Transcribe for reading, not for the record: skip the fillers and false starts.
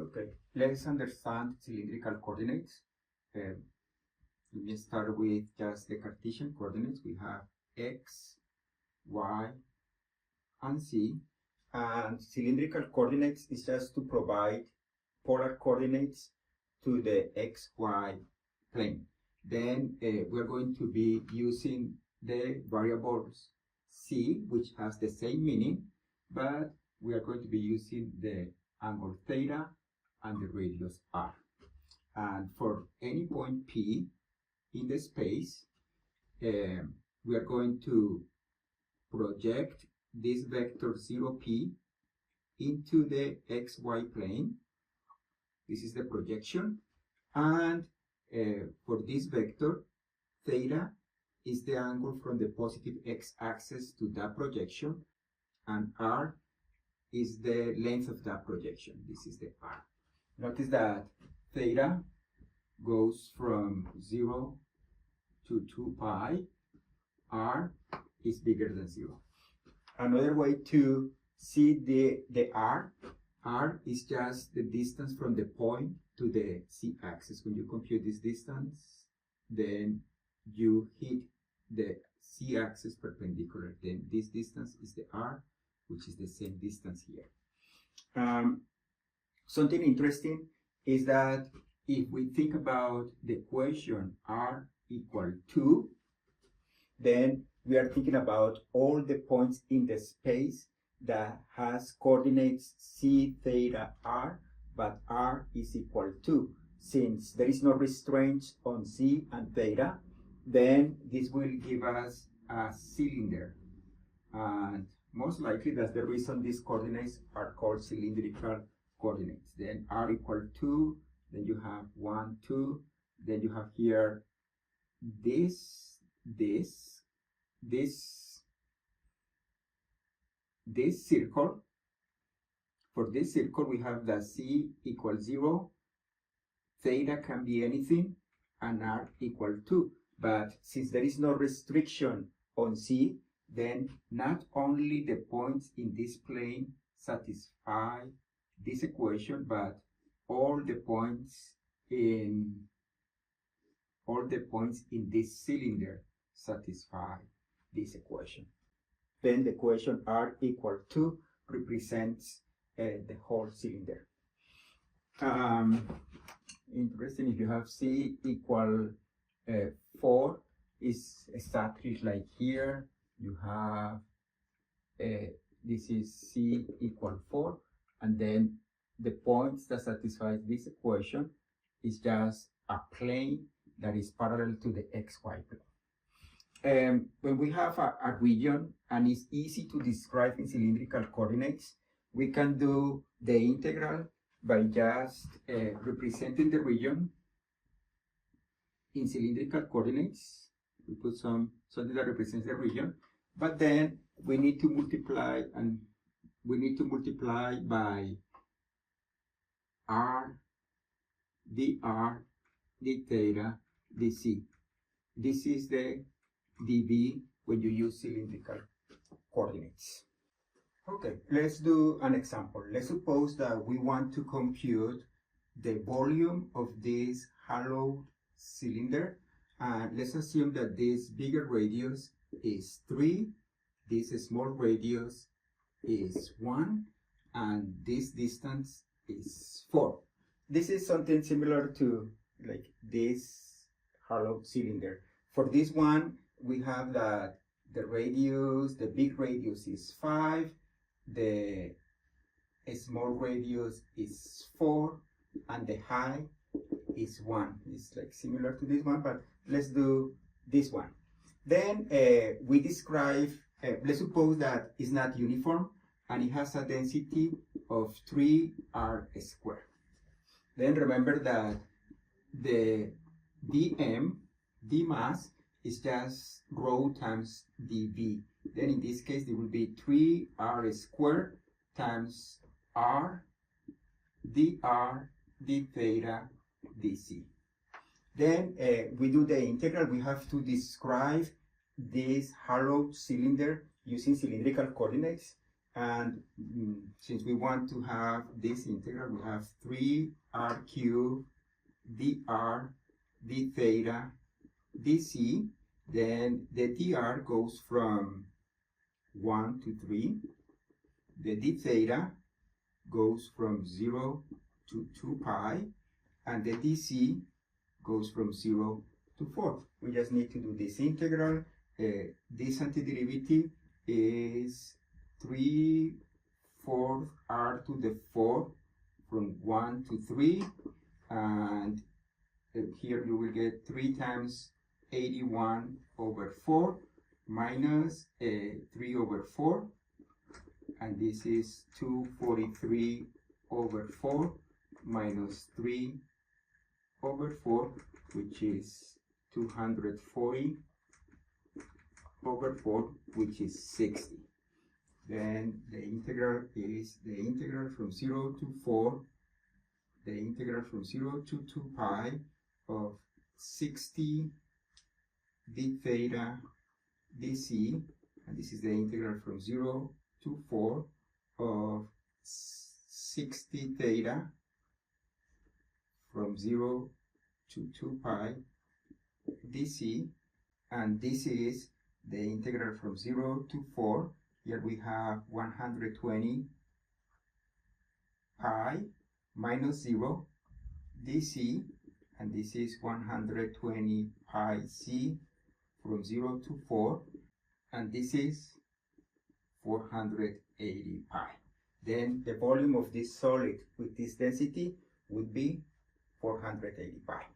Okay, let's understand cylindrical coordinates. Let me start with just the Cartesian coordinates. We have x, y, and z. And cylindrical coordinates is just to provide polar coordinates to the xy plane. Then we're going to be using the variables c, which has the same meaning, but we are going to be using the angle theta and the radius r. And for any point P in the space, we are going to project this vector 0P into the xy plane. This is the projection. And for this vector, theta is the angle from the positive x-axis to that projection, and r is the length of that projection. This is the r. Notice that theta goes from 0 to 2 pi. R is bigger than 0. Another way to see the r is just the distance from the point to the z-axis. When you compute this distance, then you hit the z-axis perpendicular. Then this distance is the r, which is the same distance here. Something interesting is that if we think about the equation r equal 2, then we are thinking about all the points in the space that has coordinates c, theta, r, but r is equal to. Since there is no restraints on c and theta, then this will give us a cylinder. And most likely that's the reason these coordinates are called cylindrical coordinates. Then r equal 2, then you have 1, 2, then you have here this circle. For this circle, we have that c equals 0, theta can be anything, and r equal 2. But since there is no restriction on c, then not only the points in this plane satisfy this equation, but all the points in this cylinder satisfy this equation. Then the equation r equal 2 represents the whole cylinder. Interesting, if you have c equal 4, is exactly like here. You have this is c equal 4, and then the points that satisfy this equation is just a plane that is parallel to the xy plane. When we have a region and it's easy to describe in cylindrical coordinates, we can do the integral by just representing the region in cylindrical coordinates. We put something that represents the region, but then we need to multiply, and we need to multiply by r, dr, d theta, dc. This is the dV when you use cylindrical coordinates. Okay, let's do an example. Let's suppose that we want to compute the volume of this hollow cylinder, and let's assume that this bigger radius is 3, this small radius is 1, and this distance is 4. This is something similar to like this hollow cylinder. For this one, we have that the radius, the big radius is 5, the small radius is 4, and the height is 1. It's like similar to this one, but let's do this one. Then we describe, let's suppose that it's not uniform and it has a density of 3r squared. Then remember that the dm, d mass, is just rho times dv. Then in this case, it will be 3r squared times r, dr, d theta, dc. Then we do the integral. We have to describe this hollow cylinder using cylindrical coordinates. And since we want to have this integral, we have 3r cubed dr d theta dc. Then the dr goes from 1 to 3. The d theta goes from 0 to 2 pi. And the dc goes from 0 to 4. We just need to do this integral. This antiderivative is 3/4 r to the 4 from 1 to 3. And here you will get 3 times 81 over 4 minus 3 over 4. And this is 243 over 4 minus 3 over 4, which is 240 over 4, which is 60. Then the integral is the integral from 0 to 4, the integral from 0 to 2 pi of 60 d theta dc, and this is the integral from 0 to 4 of 60 theta from 0 to 2 pi dc, and this is the integral from 0 to 4. Here we have 120 pi minus 0 dc, and this is 120 pi c from 0 to 4, and this is 480 pi. Then the volume of this solid with this density would be 480 pi.